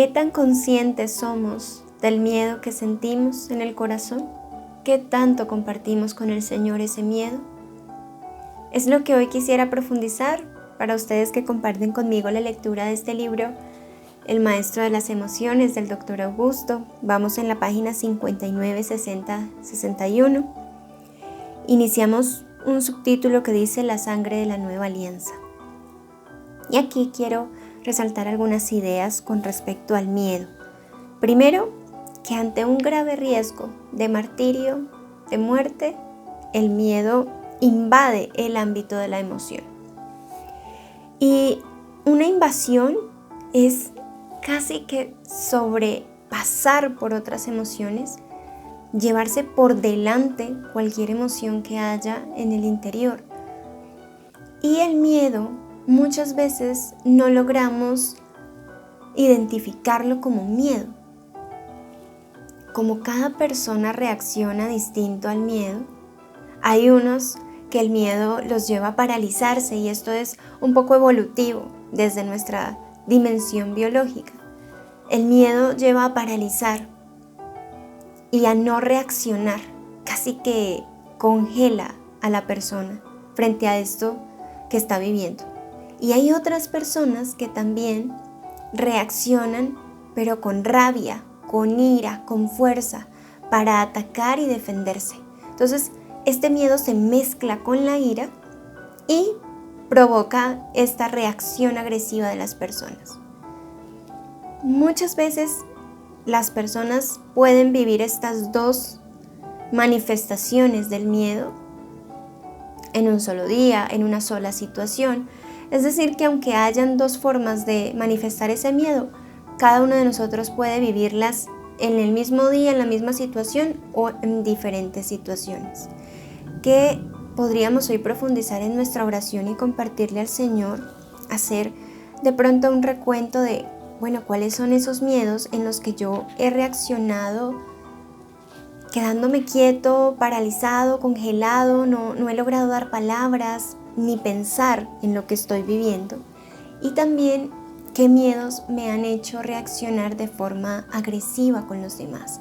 ¿Qué tan conscientes somos del miedo que sentimos en el corazón? ¿Qué tanto compartimos con el Señor ese miedo? Es lo que hoy quisiera profundizar para ustedes que comparten conmigo la lectura de este libro, El Maestro de las Emociones, del Dr. Augusto. Vamos en la página 59, 60, 61. Iniciamos un subtítulo que dice La sangre de la nueva alianza. Y aquí quiero resaltar algunas ideas con respecto al miedo. Primero, que ante un grave riesgo de martirio, de muerte, el miedo invade el ámbito de la emoción. Y una invasión es casi que sobrepasar por otras emociones, llevarse por delante cualquier emoción que haya en el interior. Y el miedo muchas veces no logramos identificarlo como miedo. Como cada persona reacciona distinto al miedo, hay unos que el miedo los lleva a paralizarse, y esto es un poco evolutivo desde nuestra dimensión biológica. El miedo lleva a paralizar y a no reaccionar, casi que congela a la persona frente a esto que está viviendo. Y hay otras personas que también reaccionan, pero con rabia, con ira, con fuerza, para atacar y defenderse. Entonces, este miedo se mezcla con la ira y provoca esta reacción agresiva de las personas. Muchas veces las personas pueden vivir estas dos manifestaciones del miedo en un solo día, en una sola situación. Es decir, que aunque hayan dos formas de manifestar ese miedo, cada uno de nosotros puede vivirlas en el mismo día, en la misma situación o en diferentes situaciones. Que podríamos hoy profundizar en nuestra oración y compartirle al Señor, hacer de pronto un recuento de, cuáles son esos miedos en los que yo he reaccionado quedándome quieto, paralizado, congelado, no he logrado dar palabras ni pensar en lo que estoy viviendo. Y también qué miedos me han hecho reaccionar de forma agresiva con los demás,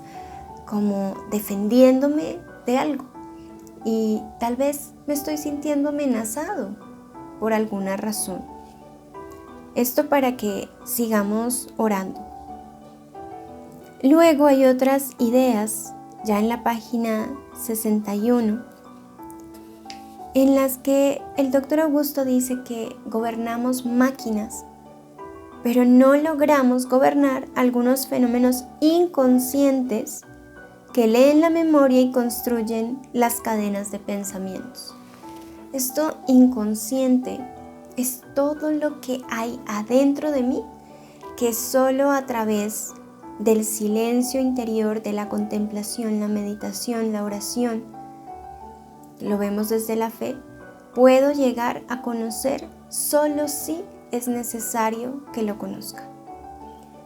como defendiéndome de algo. Y tal vez me estoy sintiendo amenazado por alguna razón. Esto para que sigamos orando. Luego hay otras ideas, ya en la página 61, en las que el Dr. Augusto dice que gobernamos máquinas, pero no logramos gobernar algunos fenómenos inconscientes que leen la memoria y construyen las cadenas de pensamientos. Esto inconsciente es todo lo que hay adentro de mí, que solo a través del silencio interior, de la contemplación, la meditación, la oración, lo vemos desde la fe, puedo llegar a conocer solo si es necesario que lo conozca.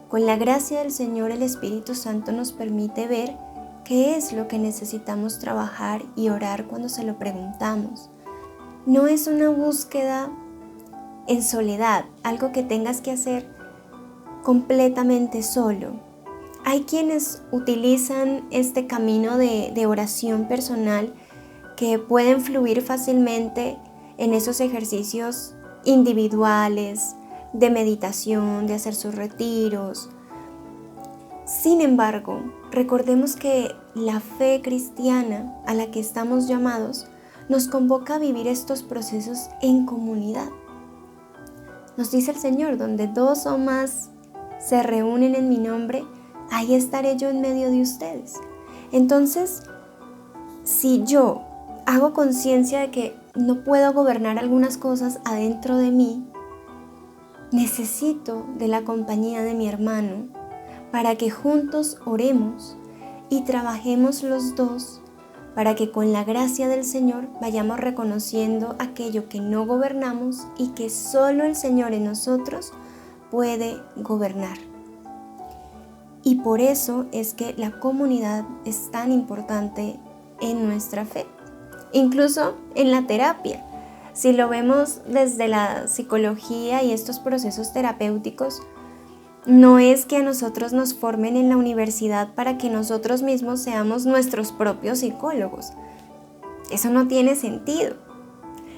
Con la gracia del Señor, el Espíritu Santo nos permite ver qué es lo que necesitamos trabajar y orar cuando se lo preguntamos. No es una búsqueda en soledad, algo que tengas que hacer completamente solo. Hay quienes utilizan este camino de oración personal que pueden fluir fácilmente en esos ejercicios individuales, de meditación, de hacer sus retiros. Sin embargo, recordemos que la fe cristiana a la que estamos llamados nos convoca a vivir estos procesos en comunidad. Nos dice el Señor, donde dos o más se reúnen en mi nombre, ahí estaré yo en medio de ustedes. Entonces, si yo hago conciencia de que no puedo gobernar algunas cosas adentro de mí, necesito de la compañía de mi hermano para que juntos oremos y trabajemos los dos para que con la gracia del Señor vayamos reconociendo aquello que no gobernamos y que solo el Señor en nosotros puede gobernar. Y por eso es que la comunidad es tan importante en nuestra fe, incluso en la terapia. Si lo vemos desde la psicología y estos procesos terapéuticos, No es que a nosotros nos formen en la universidad para que nosotros mismos seamos nuestros propios psicólogos. Eso no tiene sentido.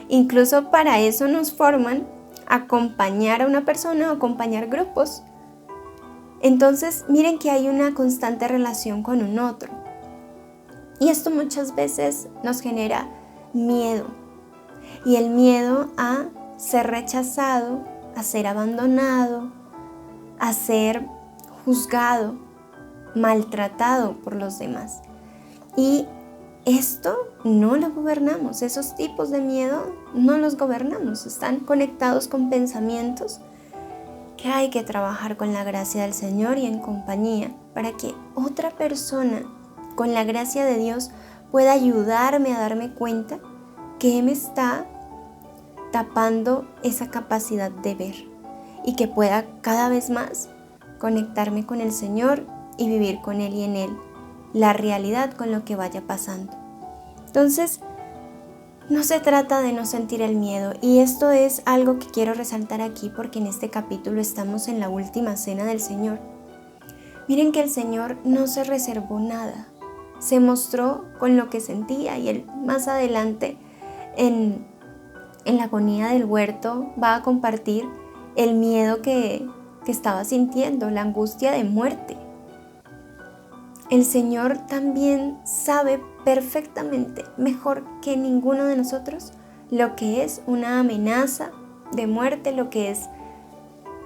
Incluso para eso nos forman acompañar a una persona o acompañar grupos. Entonces, miren que hay una constante relación con un otro. Y esto muchas veces nos genera miedo. Y el miedo a ser rechazado, a ser abandonado, a ser juzgado, maltratado por los demás. Y esto no lo gobernamos, esos tipos de miedo no los gobernamos, están conectados con pensamientos que hay que trabajar con la gracia del Señor y en compañía para que otra persona con la gracia de Dios pueda ayudarme a darme cuenta que me está tapando esa capacidad de ver y que pueda cada vez más conectarme con el Señor y vivir con Él y en Él la realidad con lo que vaya pasando. Entonces, no se trata de no sentir el miedo, y esto es algo que quiero resaltar aquí porque en este capítulo estamos en la última cena del Señor. Miren que el Señor no se reservó nada, se mostró con lo que sentía, y Él más adelante en la agonía del huerto va a compartir el miedo que estaba sintiendo, la angustia de muerte. El Señor también sabe perfectamente, mejor que ninguno de nosotros, lo que es una amenaza de muerte, lo que es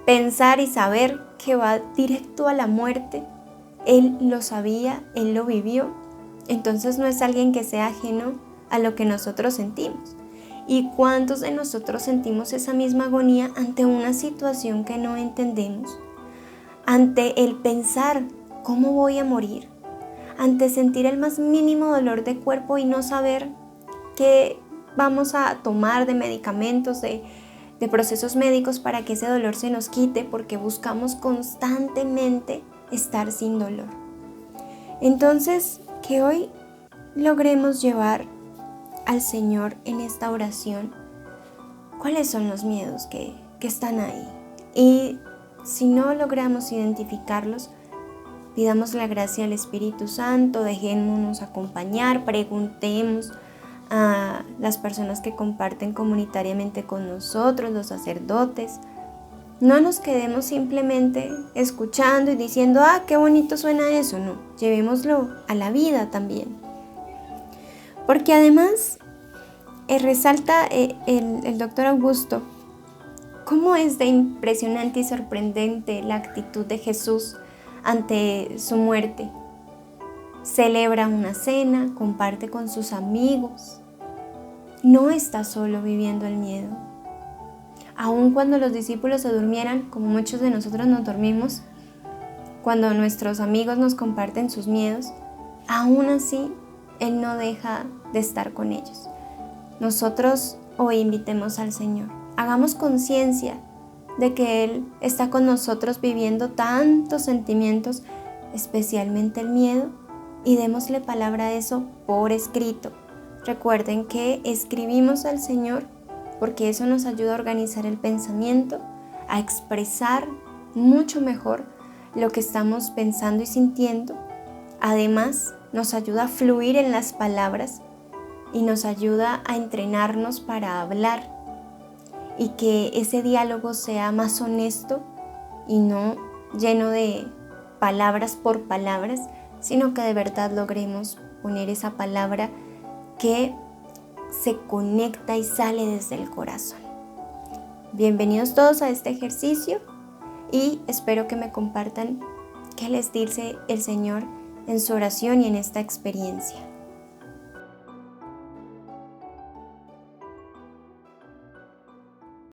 pensar y saber que va directo a la muerte. Él lo sabía, Él lo vivió. Entonces no es alguien que sea ajeno a lo que nosotros sentimos. ¿Y cuántos de nosotros sentimos esa misma agonía ante una situación que no entendemos? Ante el pensar, ¿cómo voy a morir? Ante sentir el más mínimo dolor de cuerpo y no saber qué vamos a tomar de medicamentos, de procesos médicos para que ese dolor se nos quite, porque buscamos constantemente estar sin dolor. Entonces, que hoy logremos llevar al Señor en esta oración cuáles son los miedos que están ahí. Y si no logramos identificarlos, pidamos la gracia del Espíritu Santo, dejémonos acompañar, preguntemos a las personas que comparten comunitariamente con nosotros, los sacerdotes. No nos quedemos simplemente escuchando y diciendo, qué bonito suena eso. No, llevémoslo a la vida también. Porque además resalta el doctor Augusto cómo es de impresionante y sorprendente la actitud de Jesús ante su muerte. Celebra una cena, comparte con sus amigos. No está solo viviendo el miedo. Aun cuando los discípulos se durmieran, como muchos de nosotros nos dormimos, cuando nuestros amigos nos comparten sus miedos, aún así Él no deja de estar con ellos. Nosotros hoy invitemos al Señor, hagamos conciencia de que Él está con nosotros viviendo tantos sentimientos, especialmente el miedo, y démosle palabra a eso por escrito. Recuerden que escribimos al Señor porque eso nos ayuda a organizar el pensamiento, a expresar mucho mejor lo que estamos pensando y sintiendo. Además, nos ayuda a fluir en las palabras y nos ayuda a entrenarnos para hablar, y que ese diálogo sea más honesto y no lleno de palabras por palabras, sino que de verdad logremos poner esa palabra que se conecta y sale desde el corazón. Bienvenidos todos a este ejercicio y espero que me compartan qué les dice el Señor en su oración y en esta experiencia.